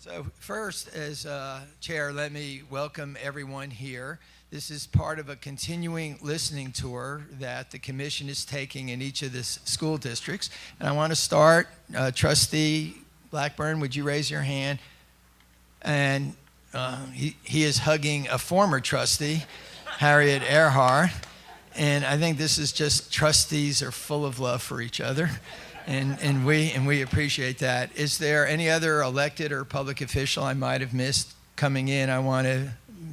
So first, as chair, let me welcome everyone here. This is part of a continuing listening tour that the commission is taking in each of the school districts. And I want to start, Trustee Blackburn, would you raise your hand? And he is hugging a former trustee, Harriet Earhart. And I think this is just trustees are full of love for each other. And we appreciate that. Is there any other elected or public official I might have missed coming in? I want to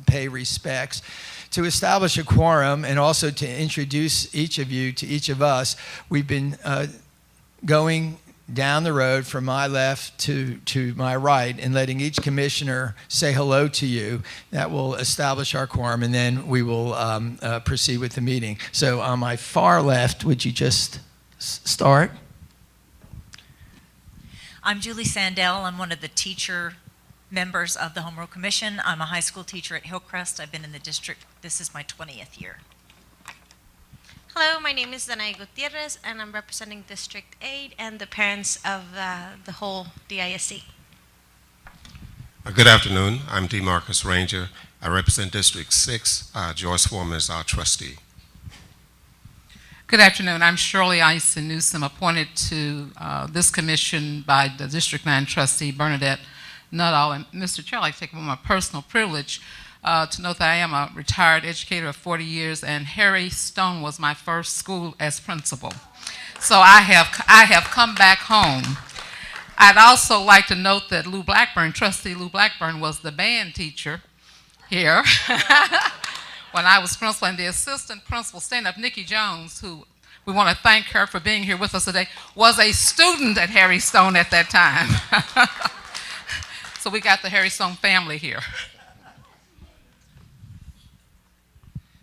pay respects. To establish a quorum and also to introduce each of you to each of us, we've been going down the road from my left to my right and letting each commissioner say hello to you. That will establish our quorum, and then we will proceed with the meeting. So on my far left, would you just start? I'm Julie Sandell. I'm one of the teacher members of the Home Rule Commission. I'm a high school teacher at Hillcrest. I've been in the district. This is my 20th year. Hello, my name is Danay Gutierrez, and I'm representing District 8 and the parents of the whole DISC. Good afternoon. I'm DeMarcus Ranger. I represent District 6. Joyce Foreman is our trustee. Good afternoon. I'm Shirley Ison Newsom, appointed to this commission by the District 9 trustee, Bernadette Nuttall. And Mr. Chair, I'd like to take my personal privilege to note that I am a retired educator of 40 years, and Harry Stone was my first school as principal. So I have come back home. I'd also like to note that Lou Blackburn, trustee Lou Blackburn, was the band teacher here when I was principal, and the assistant principal, stand-up Nikki Jones, who we want to thank her for being here with us today, was a student at Harry Stone at that time. So we got the Harry Stone family here.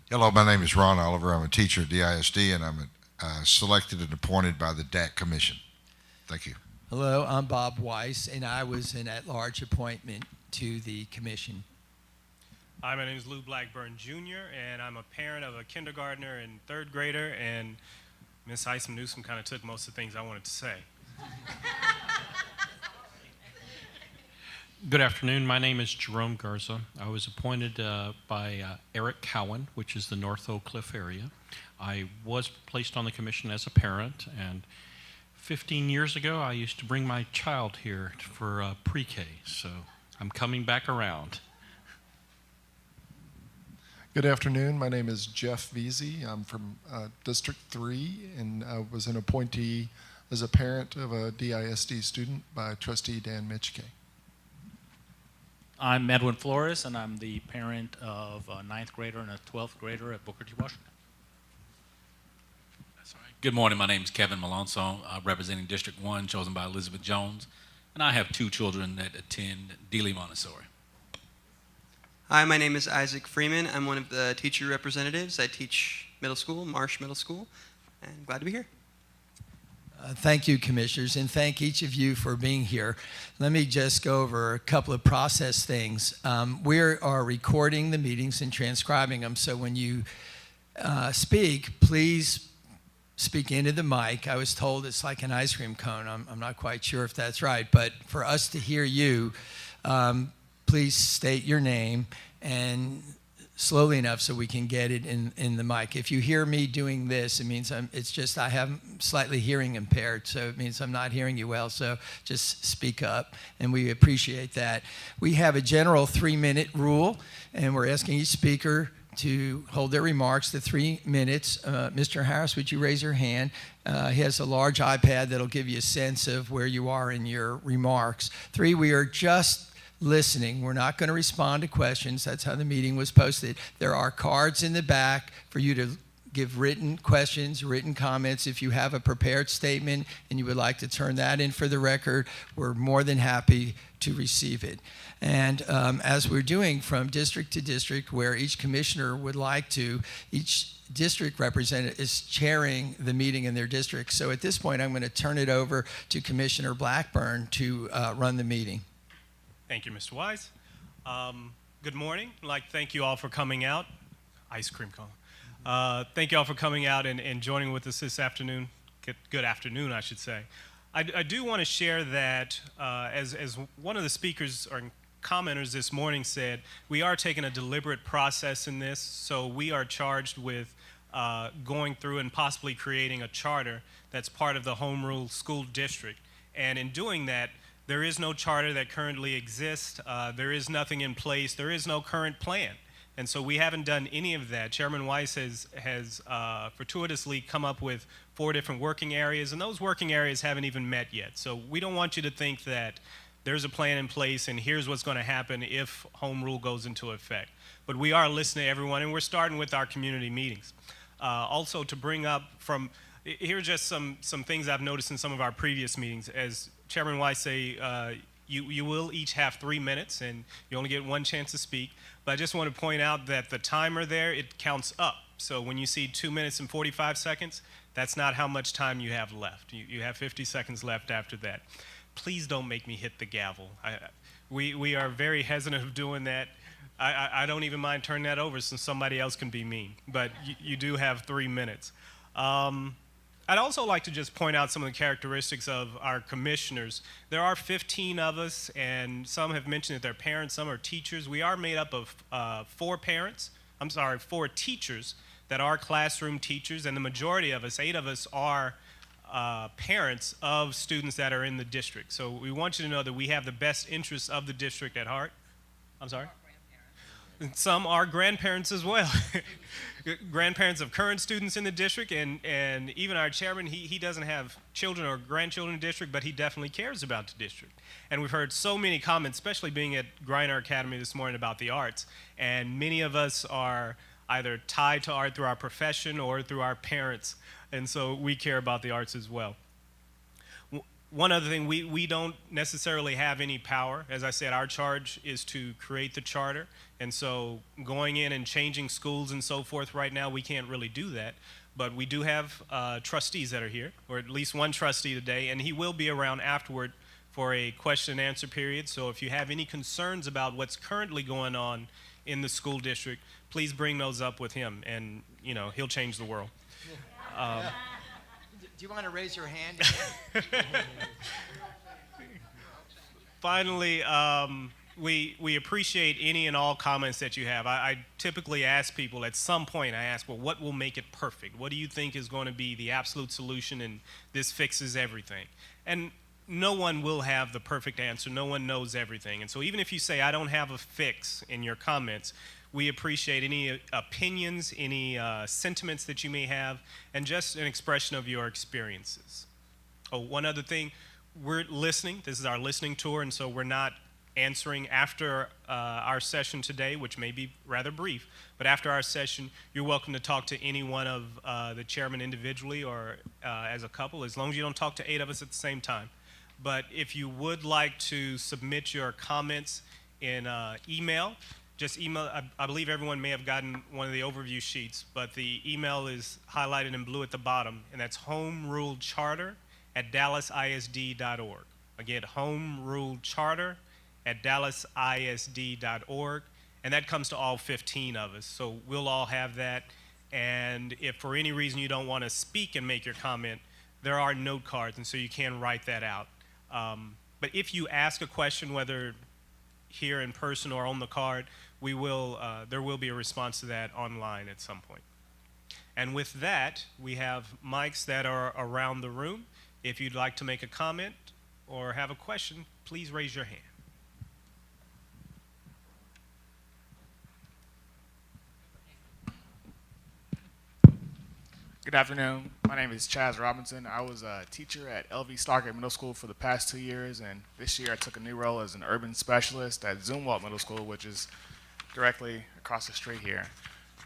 Hello, my name is Ron Oliver. I'm a teacher at DISD, and I'm selected and appointed by the DAC Commission. Thank you. Hello, I'm Bob Weiss, and I was an at-large appointment to the commission. Hi, my name is Lou Blackburn Jr., and I'm a parent of a kindergartner and third grader, and Ms. Ison Newsom kind of took most of the things I wanted to say. Good afternoon. My name is Jerome Garza. I was appointed by Eric Cowan, which is the North Oak Cliff area. I was placed on the commission as a parent, and 15 years ago I used to bring my child here for pre-K, so I'm coming back around. Good afternoon. My name is Jeff Veazey. I'm from District 3, and I was an appointee as a parent of a DISD student by Trustee Dan Mitchke. I'm Edwin Flores, and I'm the parent of a 9th grader and a 12th grader at Booker T. Washington. That's right. Good morning. My name is Kevin Malonzo, representing District 1, chosen by Elizabeth Jones, and I have 2 children that attend Dealey Montessori. Hi, my name is Isaac Freeman. I'm one of the teacher representatives. I teach middle school, Marsh Middle School, and glad to be here. Thank you, commissioners, and thank each of you for being here. Let me just go over a couple of process things. We are recording the meetings and transcribing them, so when you speak, please speak into the mic. I was told it's like an ice cream cone. I'm not quite sure if that's right, but for us to hear you, please state your name and slowly enough so we can get it in the mic. If you hear me doing this, it means I have slightly hearing impaired, so it means I'm not hearing you well, so just speak up, and we appreciate that. We have a general 3-minute rule, and we're asking each speaker to hold their remarks to 3 minutes. Mr. Harris, would you raise your hand? He has a large iPad that'll give you a sense of where you are in your remarks. 3, we are just listening. We're not going to respond to questions. That's how the meeting was posted. There are cards in the back for you to give written questions, written comments. If you have a prepared statement and you would like to turn that in for the record, we're more than happy to receive it. And as we're doing from district to district, where each commissioner would like to, each district representative is chairing the meeting in their district. So at this point, I'm going to turn it over to Commissioner Blackburn to run the meeting. Thank you, Mr. Wise. Good morning. I'd like to thank you all for coming out. Ice cream cone. Thank you all for coming out and joining with us this afternoon. Good afternoon, I should say. I do want to share that as one of the speakers or commenters this morning said, we are taking a deliberate process in this, so we are charged with going through and possibly creating a charter that's part of the home rule school district. And in doing that, there is no charter that currently exists. There is nothing in place. There is no current plan. And so we haven't done any of that. Chairman Weiss has fortuitously come up with 4 different working areas, and those working areas haven't even met yet. So we don't want you to think that there's a plan in place and here's what's going to happen if home rule goes into effect. But we are listening to everyone, and we're starting with our community meetings. Also, to bring up here are just some things I've noticed in some of our previous meetings. As Chairman Weiss say, you will each have 3 minutes, and you only get 1 chance to speak. But I just want to point out that the timer there, it counts up. So when you see 2 minutes and 45 seconds, that's not how much time you have left. You have 50 seconds left after that. Please don't make me hit the gavel. We are very hesitant of doing that. I don't even mind turning that over since somebody else can be mean. But you do have 3 minutes. I'd also like to just point out some of the characteristics of our commissioners. There are 15 of us, and some have mentioned that they're parents, some are teachers. We are made up of 4 teachers that are classroom teachers, and the majority of us, 8 of us, are parents of students that are in the district. So we want you to know that we have the best interests of the district at heart. I'm sorry? And some are grandparents as well. Grandparents of current students in the district, and even our chairman, he doesn't have children or grandchildren in the district, but he definitely cares about the district. And we've heard so many comments, especially being at Griner Academy this morning, about the arts. And many of us are either tied to art through our profession or through our parents. And so we care about the arts as well. One other thing, we don't necessarily have any power. As I said, our charge is to create the charter. And so going in and changing schools and so forth right now, we can't really do that. But we do have trustees that are here, or at least 1 trustee today, and he will be around afterward for a question and answer period. So if you have any concerns about what's currently going on in the school district, please bring those up with him, and he'll change the world. Do you want to raise your hand? Finally, we appreciate any and all comments that you have. I typically ask people at some point, well, what will make it perfect? What do you think is going to be the absolute solution, and this fixes everything? And no one will have the perfect answer. No one knows everything. And so even if you say, I don't have a fix in your comments, we appreciate any opinions, any sentiments that you may have, and just an expression of your experiences. Oh, one other thing, we're listening. This is our listening tour, and so we're not answering after our session today, which may be rather brief. But after our session, you're welcome to talk to any one of the chairmen individually or as a couple, as long as you don't talk to 8 of us at the same time. But if you would like to submit your comments in email, just email. I believe everyone may have gotten one of the overview sheets, but the email is highlighted in blue at the bottom, and that's homerulcharter@dallasisd.org. Again, homerulcharter@dallasisd.org, and that comes to all 15 of us. So we'll all have that, and if for any reason you don't want to speak and make your comment, there are note cards, and so you can write that out. But if you ask a question, whether here in person or on the card, there will be a response to that online at some point. And with that, we have mics that are around the room. If you'd like to make a comment or have a question, please raise your hand. Good afternoon. My name is Chaz Robinson. I was a teacher at LV Stockett Middle School for the past 2 years, and this year I took a new role as an urban specialist at Zumwalt Middle School, which is directly across the street here.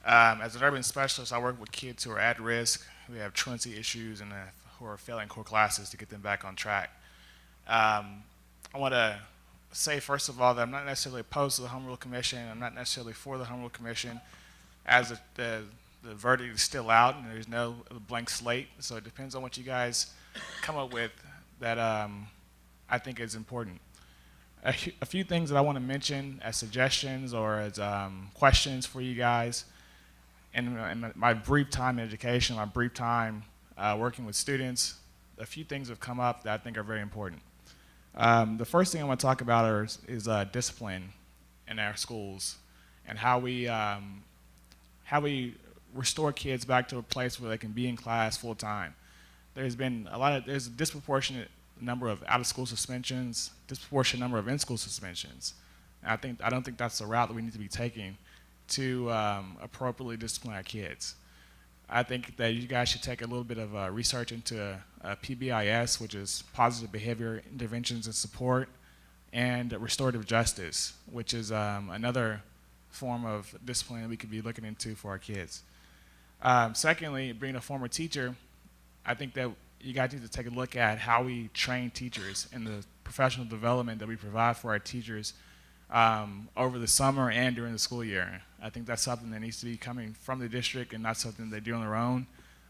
As an urban specialist, I work with kids who are at risk, who have truancy issues, and who are failing core classes to get them back on track. I want to say, first of all, that I'm not necessarily opposed to the Home Rule Commission. I'm not necessarily for the Home Rule Commission, as the verdict is still out, and there's no blank slate. So it depends on what you guys come up with that I think is important. A few things that I want to mention as suggestions or as questions for you guys. In my brief time in education, my brief time working with students, a few things have come up that I think are very important. The first thing I want to talk about is discipline in our schools and how we restore kids back to a place where they can be in class full time. There's a disproportionate number of out-of-school suspensions, disproportionate number of in-school suspensions. And I don't think that's the route that we need to be taking to appropriately discipline our kids. I think that you guys should take a little bit of research into PBIS, which is Positive Behavior Interventions and Support, and restorative justice, which is another form of discipline that we could be looking into for our kids. Secondly, being a former teacher, I think that you guys need to take a look at how we train teachers and the professional development that we provide for our teachers over the summer and during the school year. I think that's something that needs to be coming from the district and not something they do on their own,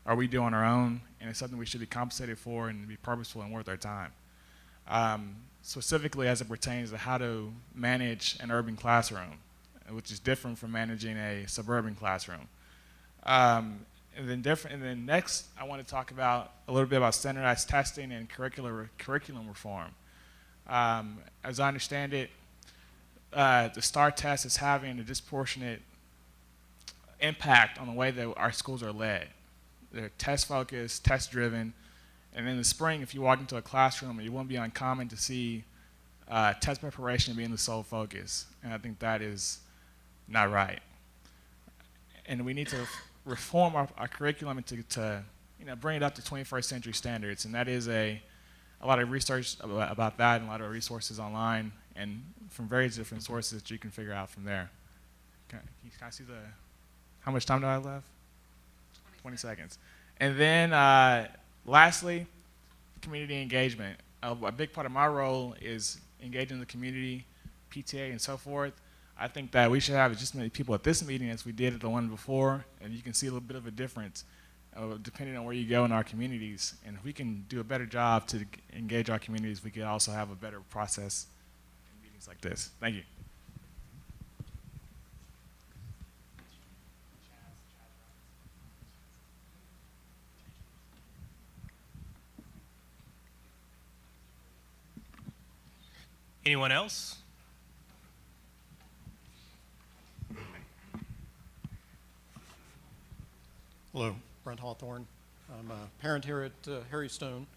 or we do on our own, and it's something we should be compensated for and be purposeful and worth our time. Specifically as it pertains to how to manage an urban classroom, which is different from managing a suburban classroom. And then next, I want to talk about a little bit about standardized testing and curriculum reform. As I understand it, the STAR test is having a disproportionate impact on the way that our schools are led. They're test-focused, test-driven, and in the spring, if you walk into a classroom, it won't be uncommon to see test preparation being the sole focus, and I think that is not right. And we need to reform our curriculum to bring it up to 21st century standards, and that is a lot of research about that and a lot of resources online and from various different sources that you can figure out from there. Can I see how much time do I have left? 20 seconds. And then lastly, community engagement. A big part of my role is engaging the community, PTA, and so forth. I think that we should have just as many people at this meeting as we did at the one before, and you can see a little bit of a difference depending on where you go in our communities. And if we can do a better job to engage our communities, we can also have a better process in meetings like this. Thank you. Anyone else? Hello, Brent Hawthorne. I'm a parent here at Harry Stone.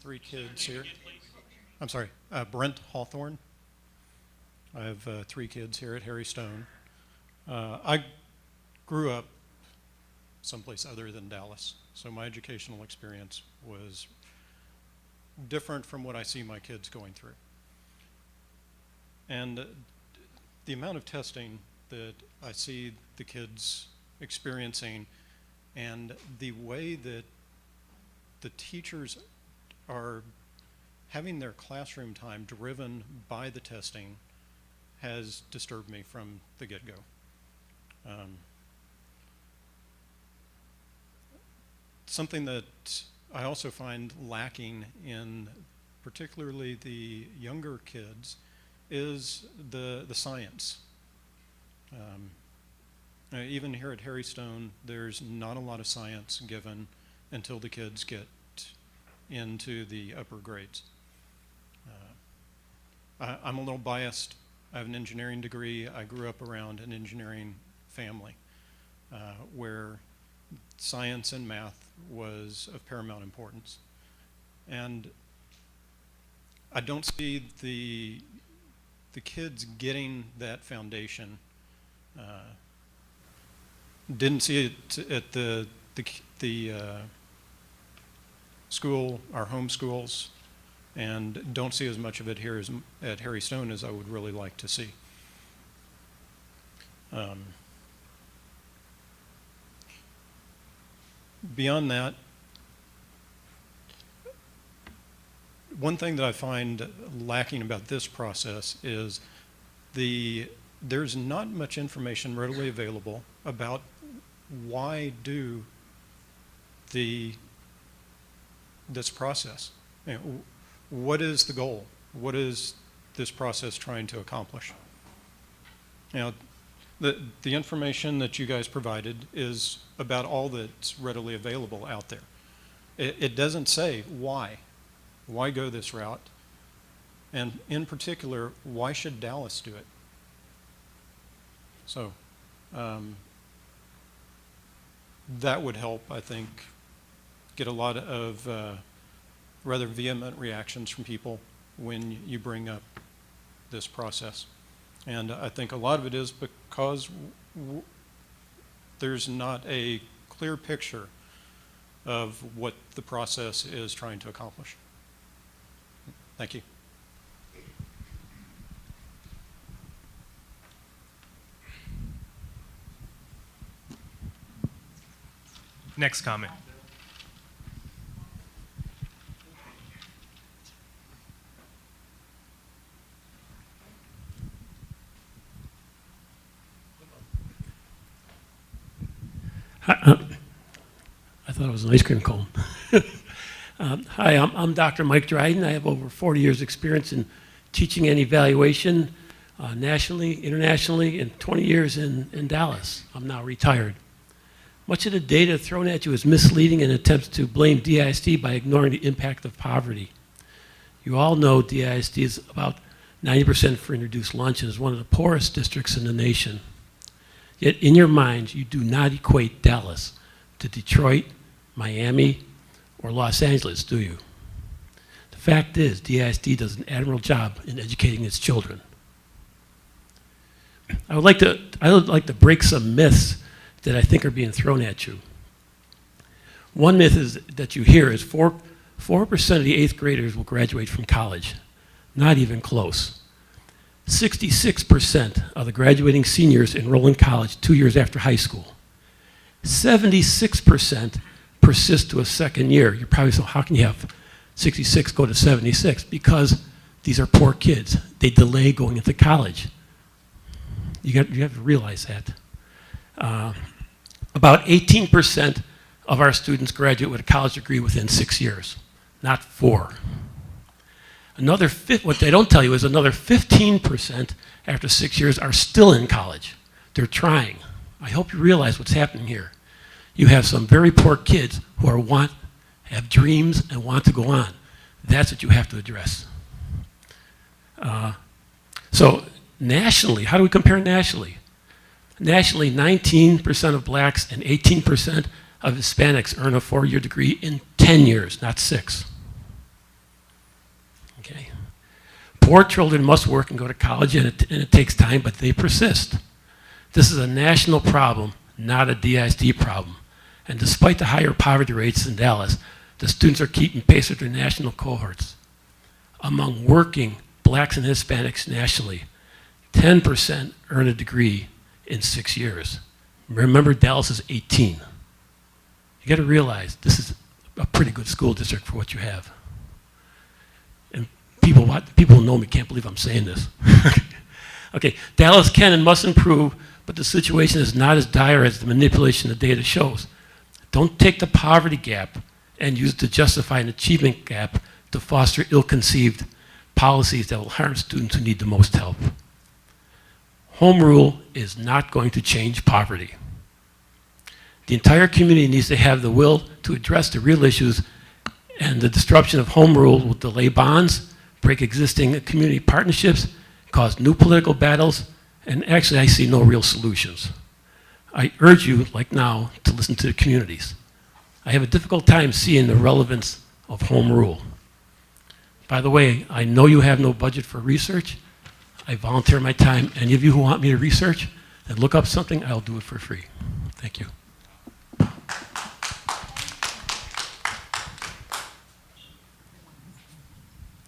3 kids here. I'm sorry, Brent Hawthorne. I have 3 kids here at Harry Stone. I grew up someplace other than Dallas, so my educational experience was different from what I see my kids going through. And the amount of testing that I see the kids experiencing and the way that the teachers are having their classroom time driven by the testing has disturbed me from the get-go. Something that I also find lacking in particularly the younger kids is the science. Even here at Harry Stone, there's not a lot of science given until the kids get into the upper grades. I'm a little biased. I have an engineering degree. I grew up around an engineering family where science and math was of paramount importance. And I don't see the kids getting that foundation. Didn't see it at the school, our home schools, and don't see as much of it here at Harry Stone as I would really like to see. Beyond that, one thing that I find lacking about this process is there's not much information readily available about why do this process. What is the goal? What is this process trying to accomplish? The information that you guys provided is about all that's readily available out there. It doesn't say why. Why go this route? And in particular, why should Dallas do it? So that would help, I think, get a lot of rather vehement reactions from people when you bring up this process. And I think a lot of it is because there's not a clear picture of what the process is trying to accomplish. Thank you. Next comment. I thought it was an ice cream cone. Hi, I'm Dr. Mike Dryden. I have over 40 years experience in teaching and evaluation nationally, internationally, and 20 years in Dallas. I'm now retired. Much of the data thrown at you is misleading and attempts to blame DISD by ignoring the impact of poverty. You all know DISD is about 90% for introduced lunch and is one of the poorest districts in the nation. Yet in your minds, you do not equate Dallas to Detroit, Miami, or Los Angeles, do you? The fact is, DISD does an admirable job in educating its children. I would like to break some myths that I think are being thrown at you. One myth is that you hear is 4% of the 8th graders will graduate from college. Not even close. 66% of the graduating seniors enroll in college 2 years after high school. 76% persist to a second year. You're probably saying, how can you have 66 go to 76? Because these are poor kids. They delay going into college. You have to realize that. About 18% of our students graduate with a college degree within 6 years, not 4. What they don't tell you is another 15% after 6 years are still in college. They're trying. I hope you realize what's happening here. You have some very poor kids who have dreams and want to go on. That's what you have to address. So nationally, how do we compare nationally? Nationally, 19% of blacks and 18% of Hispanics earn a 4-year degree in 10 years, not 6. Okay. Poor children must work and go to college, and it takes time, but they persist. This is a national problem, not a DISD problem. And despite the higher poverty rates in Dallas, the students are keeping pace with their national cohorts. Among working blacks and Hispanics nationally, 10% earn a degree in 6 years. Remember, Dallas is 18. You got to realize this is a pretty good school district for what you have. And people who know me can't believe I'm saying this. Okay, Dallas can and must improve, but the situation is not as dire as the manipulation of the data shows. Don't take the poverty gap and use it to justify an achievement gap to foster ill-conceived policies that will harm students who need the most help. Home rule is not going to change poverty. The entire community needs to have the will to address the real issues, and the disruption of home rule will delay bonds, break existing community partnerships, cause new political battles, and actually I see no real solutions. I urge you, like now, to listen to the communities. I have a difficult time seeing the relevance of home rule. By the way, I know you have no budget for research. I volunteer my time. Any of you who want me to research and look up something, I'll do it for free. Thank you.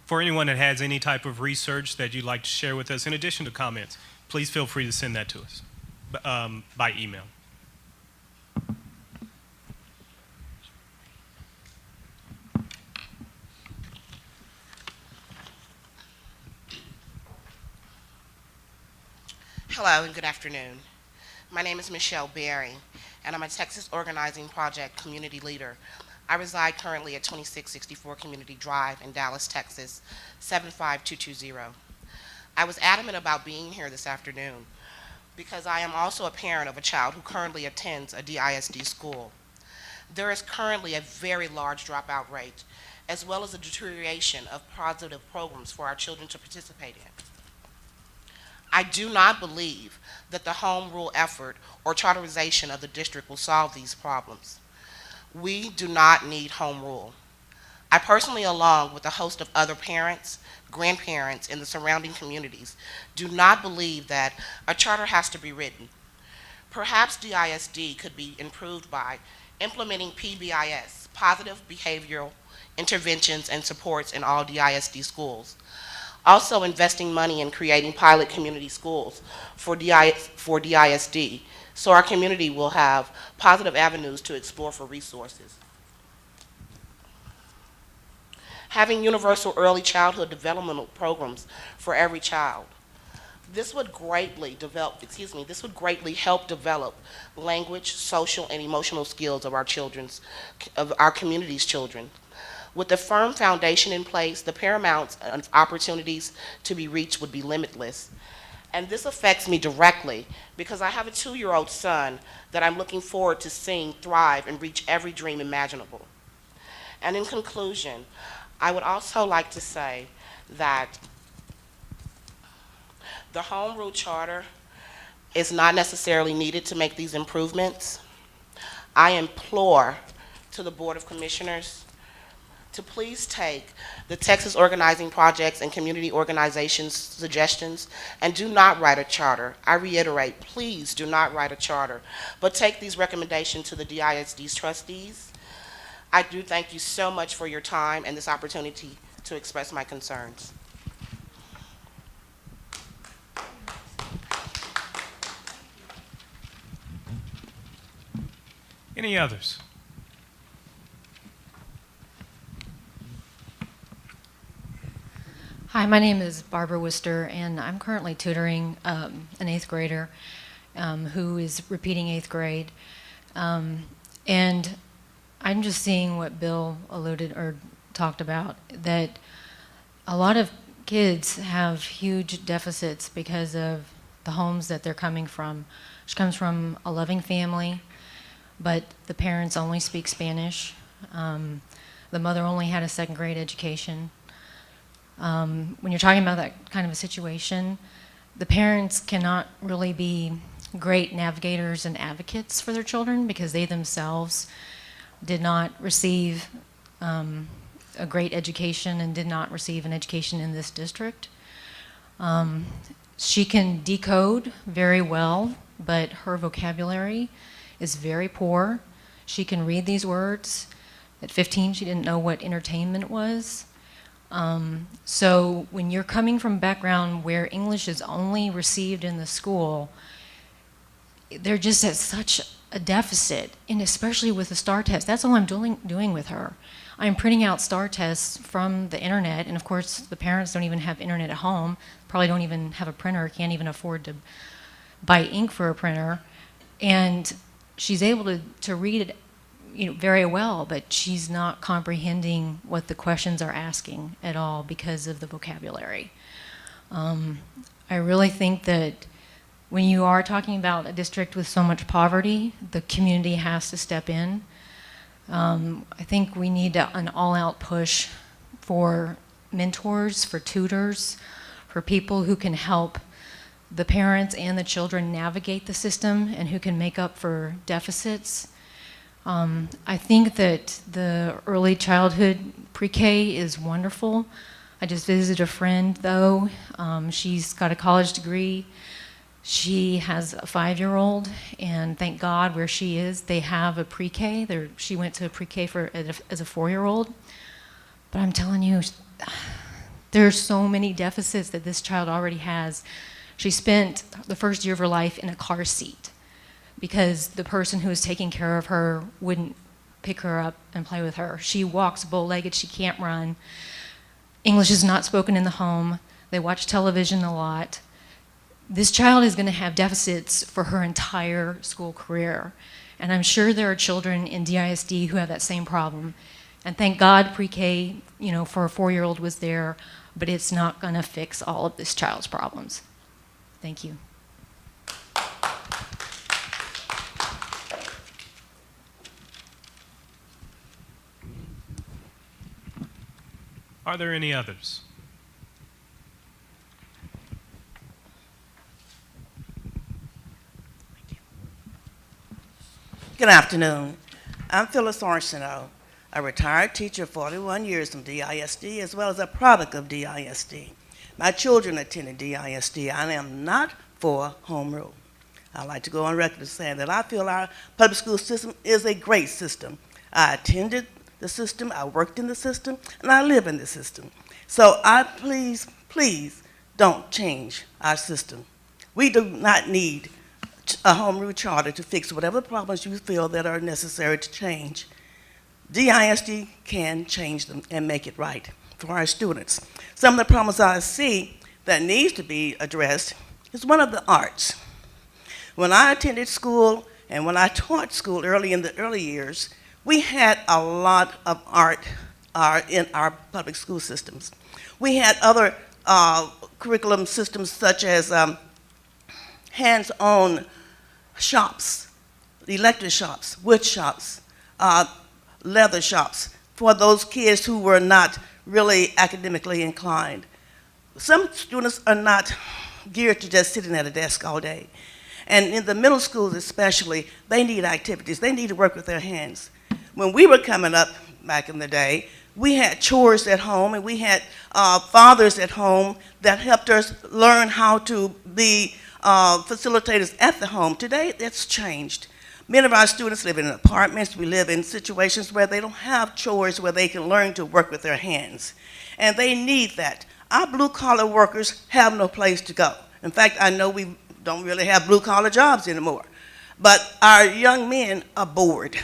For anyone that has any type of research that you'd like to share with us, in addition to comments, please feel free to send that to us by email. Hello and good afternoon. My name is Michelle Berry, and I'm a Texas Organizing Project community leader. I reside currently at 2664 Community Drive in Dallas, Texas, 75220. I was adamant about being here this afternoon because I am also a parent of a child who currently attends a DISD school. There is currently a very large dropout rate, as well as a deterioration of positive programs for our children to participate in. I do not believe that the home rule effort or charterization of the district will solve these problems. We do not need home rule. I personally, along with a host of other parents, grandparents in the surrounding communities, do not believe that a charter has to be written. Perhaps DISD could be improved by implementing PBIS, positive behavioral interventions and supports in all DISD schools. Also investing money in creating pilot community schools for DISD, so our community will have positive avenues to explore for resources. Having universal early childhood developmental programs for every child. This would greatly help develop language, social, and emotional skills of our community's children. With the firm foundation in place, the paramount of opportunities to be reached would be limitless. And this affects me directly because I have a 2-year-old son that I'm looking forward to seeing thrive and reach every dream imaginable. And in conclusion, I would also like to say that the Home Rule Charter is not necessarily needed to make these improvements. I implore to the Board of Commissioners to please take the Texas Organizing Projects and Community Organizations suggestions and do not write a charter. I reiterate, please do not write a charter, but take these recommendations to the DISD's trustees. I do thank you so much for your time and this opportunity to express my concerns. Any others? Hi, my name is Barbara Wooster, and I'm currently tutoring an 8th grader who is repeating 8th grade. And I'm just seeing what Bill alluded or talked about, that a lot of kids have huge deficits because of the homes that they're coming from. She comes from a loving family, but the parents only speak Spanish. The mother only had a 2nd grade education. When you're talking about that kind of a situation, the parents cannot really be great navigators and advocates for their children because they themselves did not receive a great education and did not receive an education in this district. She can decode very well, but her vocabulary is very poor. She can read these words. At 15, she didn't know what entertainment was. So when you're coming from a background where English is only received in the school, they're just at such a deficit, and especially with the STAR test. That's all I'm doing with her. I'm printing out STAR tests from the internet, and of course the parents don't even have internet at home, probably don't even have a printer, can't even afford to buy ink for a printer, and she's able to read it very well, but she's not comprehending what the questions are asking at all because of the vocabulary. I really think that when you are talking about a district with so much poverty, the community has to step in. I think we need an all-out push for mentors, for tutors, for people who can help the parents and the children navigate the system and who can make up for deficits. I think that the early childhood pre-K is wonderful. I just visited a friend, though. She's got a college degree. She has a 5-year-old, and thank God where she is, they have a pre-K. She went to a pre-K as a 4-year-old. But I'm telling you, there's so many deficits that this child already has. She spent the first year of her life in a car seat because the person who was taking care of her wouldn't pick her up and play with her. She walks bow-legged, she can't run. English is not spoken in the home. They watch television a lot. This child is going to have deficits for her entire school career. And I'm sure there are children in DISD who have that same problem. And thank God pre-K, for a 4-year-old was there, but it's not going to fix all of this child's problems. Thank you. Are there any others? Good afternoon. I'm Phyllis Arnold, a retired teacher, 41 years from DISD, as well as a product of DISD. My children attended DISD. I am not for home rule. I'd like to go on record as saying that I feel our public school system is a great system. I attended the system, I worked in the system, and I live in the system. So please don't change our system. We do not need a home rule charter to fix whatever problems you feel that are necessary to change. DISD can change them and make it right for our students. Some of the problems I see that needs to be addressed is one of the arts. When I attended school and when I taught school in the early years, we had a lot of art in our public school systems. We had other curriculum systems such as hands-on shops, electric shops, wood shops, leather shops for those kids who were not really academically inclined. Some students are not geared to just sitting at a desk all day. And in the middle schools especially, they need activities. They need to work with their hands. When we were coming up back in the day, we had chores at home and we had fathers at home that helped us learn how to be facilitators at the home. Today, that's changed. Many of our students live in apartments. We live in situations where they don't have chores where they can learn to work with their hands. And they need that. Our blue-collar workers have no place to go. In fact, I know we don't really have blue-collar jobs anymore. But our young men are bored.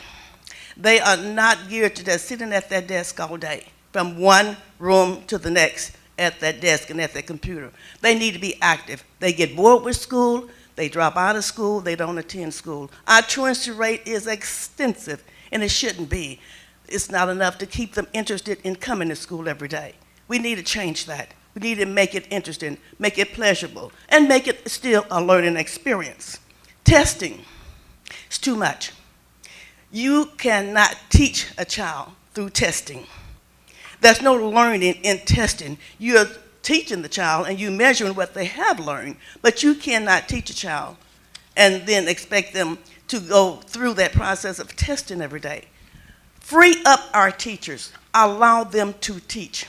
They are not geared to just sitting at their desk all day, from one room to the next at that desk and at their computer. They need to be active. They get bored with school, they drop out of school, they don't attend school. Our truancy rate is extensive, and it shouldn't be. It's not enough to keep them interested in coming to school every day. We need to change that. We need to make it interesting, make it pleasurable, and make it still a learning experience. Testing is too much. You cannot teach a child through testing. There's no learning in testing. You're teaching the child and you're measuring what they have learned, but you cannot teach a child and then expect them to go through that process of testing every day. Free up our teachers. Allow them to teach.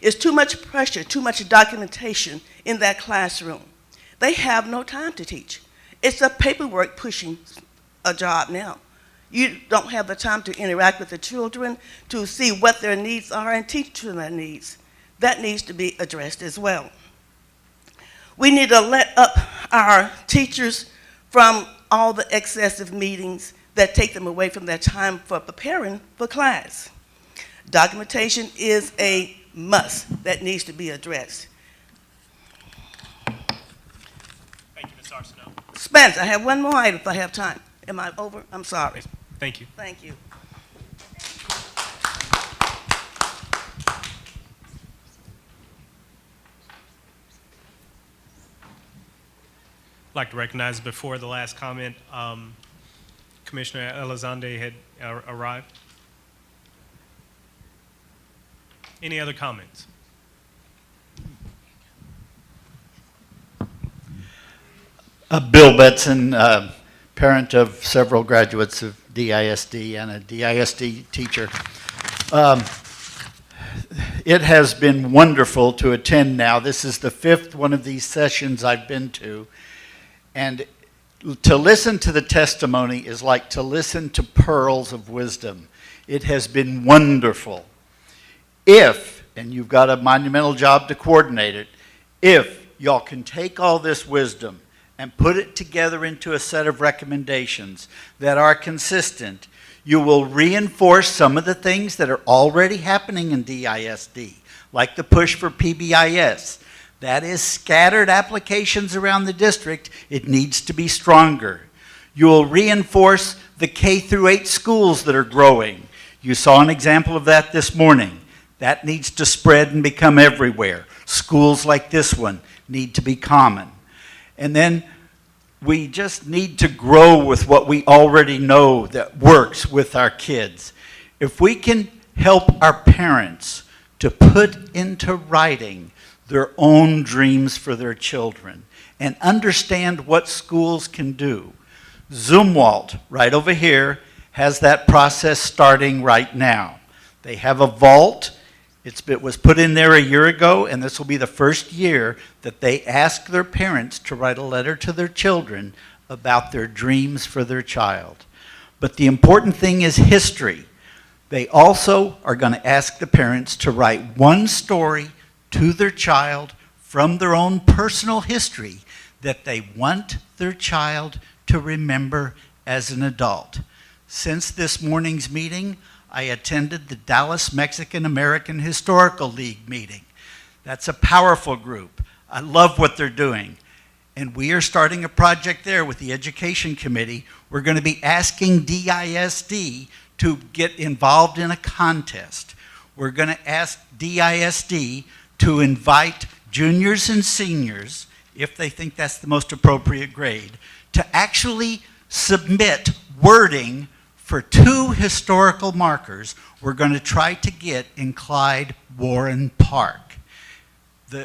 It's too much pressure, too much documentation in that classroom. They have no time to teach. It's a paperwork pushing a job now. You don't have the time to interact with the children, to see what their needs are and teach them their needs. That needs to be addressed as well. We need to let up our teachers from all the excessive meetings that take them away from their time for preparing for class. Documentation is a must that needs to be addressed. Thank you, Ms. Arsenault. Spence, I have one more item if I have time. Am I over? I'm sorry. Thank you. Thank you. I'd like to recognize before the last comment, Commissioner Elizonde had arrived. Any other comments? Bill Betson, parent of several graduates of DISD and a DISD teacher. It has been wonderful to attend now. This is the 5th one of these sessions I've been to. And to listen to the testimony is like to listen to pearls of wisdom. It has been wonderful. If, and you've got a monumental job to coordinate it, if y'all can take all this wisdom and put it together into a set of recommendations that are consistent, you will reinforce some of the things that are already happening in DISD, like the push for PBIS. That is scattered applications around the district. It needs to be stronger. You will reinforce the K through 8 schools that are growing. You saw an example of that this morning. That needs to spread and become everywhere. Schools like this one need to be common. And then we just need to grow with what we already know that works with our kids. If we can help our parents to put into writing their own dreams for their children and understand what schools can do. Zumwalt, right over here, has that process starting right now. They have a vault. It was put in there a year ago, and this will be the first year that they ask their parents to write a letter to their children about their dreams for their child. But the important thing is history. They also are going to ask the parents to write one story to their child from their own personal history that they want their child to remember as an adult. Since this morning's meeting, I attended the Dallas Mexican American Historical League meeting. That's a powerful group. I love what they're doing. And we are starting a project there with the Education Committee. We're going to be asking DISD to get involved in a contest. We're going to ask DISD to invite juniors and seniors, if they think that's the most appropriate grade, to actually submit wording for 2 historical markers we're going to try to get in Clyde Warren Park.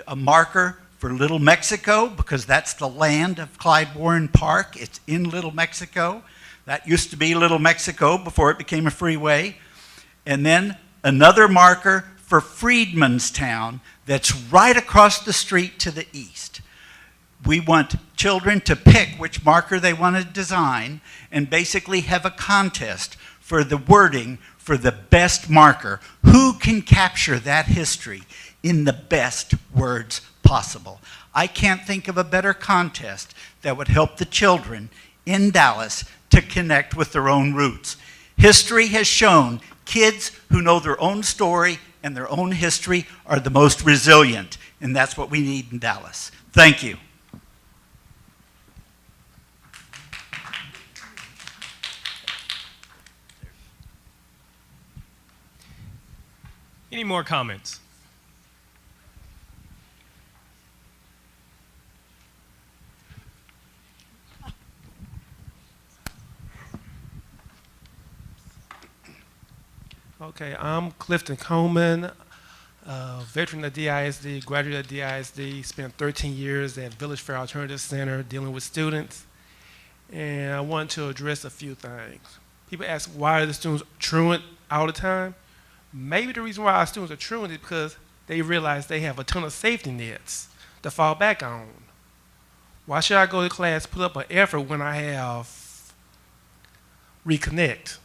A marker for Little Mexico, because that's the land of Clyde Warren Park. It's in Little Mexico. That used to be Little Mexico before it became a freeway. And then another marker for Freedmanstown that's right across the street to the east. We want children to pick which marker they want to design and basically have a contest for the wording for the best marker. Who can capture that history in the best words possible? I can't think of a better contest that would help the children in Dallas to connect with their own roots. History has shown kids who know their own story and their own history are the most resilient, and that's what we need in Dallas. Thank you. Any more comments? Okay, I'm Clifton Coleman, veteran of DISD, graduate of DISD, spent 13 years at Village Fair Alternative Center dealing with students. And I want to address a few things. People ask, why are the students truant all the time? Maybe the reason why our students are truant is because they realize they have a ton of safety nets to fall back on. Why should I go to class, put up an effort when I have Reconnect?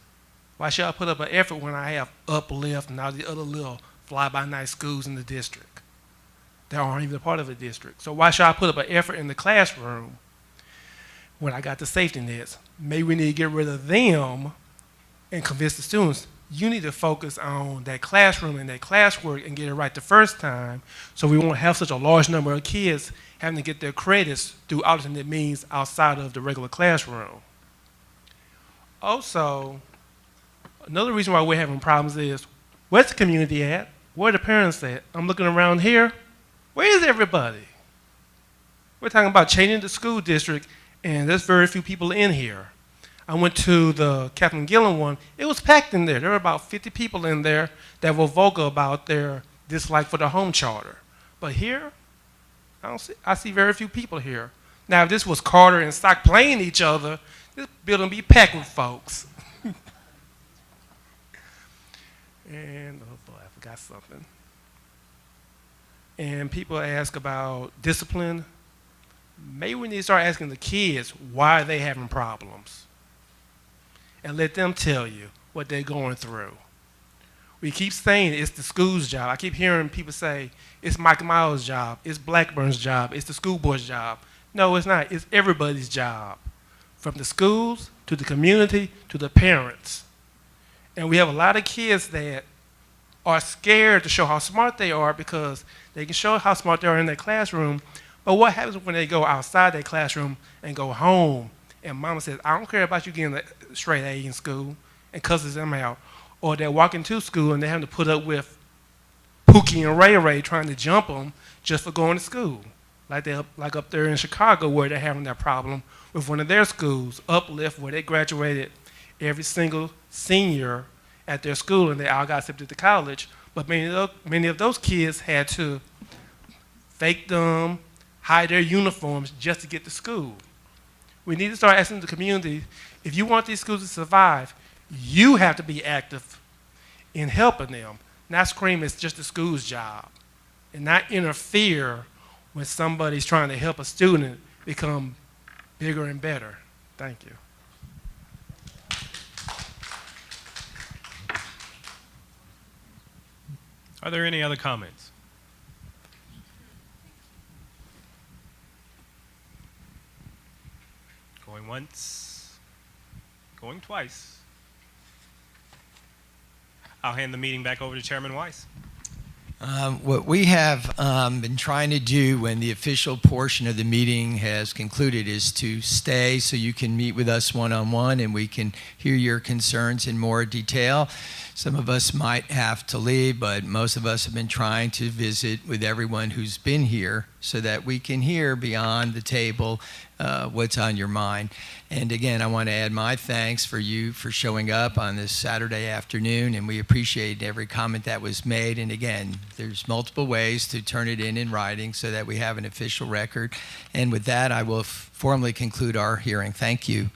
Why should I put up an effort when I have Uplift and all the other little fly-by-night schools in the district that aren't even a part of the district? So why should I put up an effort in the classroom when I got the safety nets? Maybe we need to get rid of them and convince the students, you need to focus on that classroom and that classwork and get it right the first time, so we won't have such a large number of kids having to get their credits through alternate means outside of the regular classroom. Also, another reason why we're having problems is, where's the community at? Where are the parents at? I'm looking around here. Where is everybody? We're talking about changing the school district, and there's very few people in here. I went to the Captain Gillen one. It was packed in there. There were about 50 people in there that were vocal about their dislike for the home charter. But here, I see very few people here. Now, if this was Carter and Stock playing each other, this building would be packed with folks. And, oh boy, I forgot something. And people ask about discipline. Maybe we need to start asking the kids why are they having problems, and let them tell you what they're going through. We keep saying it's the school's job. I keep hearing people say it's Mike Miles' job, it's Blackburn's job, it's the school board's job. No, it's not. It's everybody's job, from the schools to the community to the parents. And we have a lot of kids that are scared to show how smart they are because they can show how smart they are in their classroom. But what happens when they go outside their classroom and go home and mama says, I don't care about you getting a straight A in school, and cusses them out? Or they're walking to school and they're having to put up with Pookie and Ray Ray trying to jump them just for going to school. Like up there in Chicago where they're having that problem with one of their schools, Uplift, where they graduated every single senior at their school and they all got accepted to college. But many of those kids had to fake them, hide their uniforms just to get to school. We need to start asking the community, if you want these schools to survive, you have to be active in helping them, not scream it's just the school's job, and not interfere when somebody's trying to help a student become bigger and better. Thank you. Are there any other comments? Going once, going twice. I'll hand the meeting back over to Chairman Weiss. What we have been trying to do when the official portion of the meeting has concluded is to stay so you can meet with us one-on-one and we can hear your concerns in more detail. Some of us might have to leave, but most of us have been trying to visit with everyone who's been here so that we can hear beyond the table what's on your mind. And again, I want to add my thanks for you for showing up on this Saturday afternoon, and we appreciate every comment that was made. And again, there's multiple ways to turn it in writing so that we have an official record. And with that, I will formally conclude our hearing. Thank you.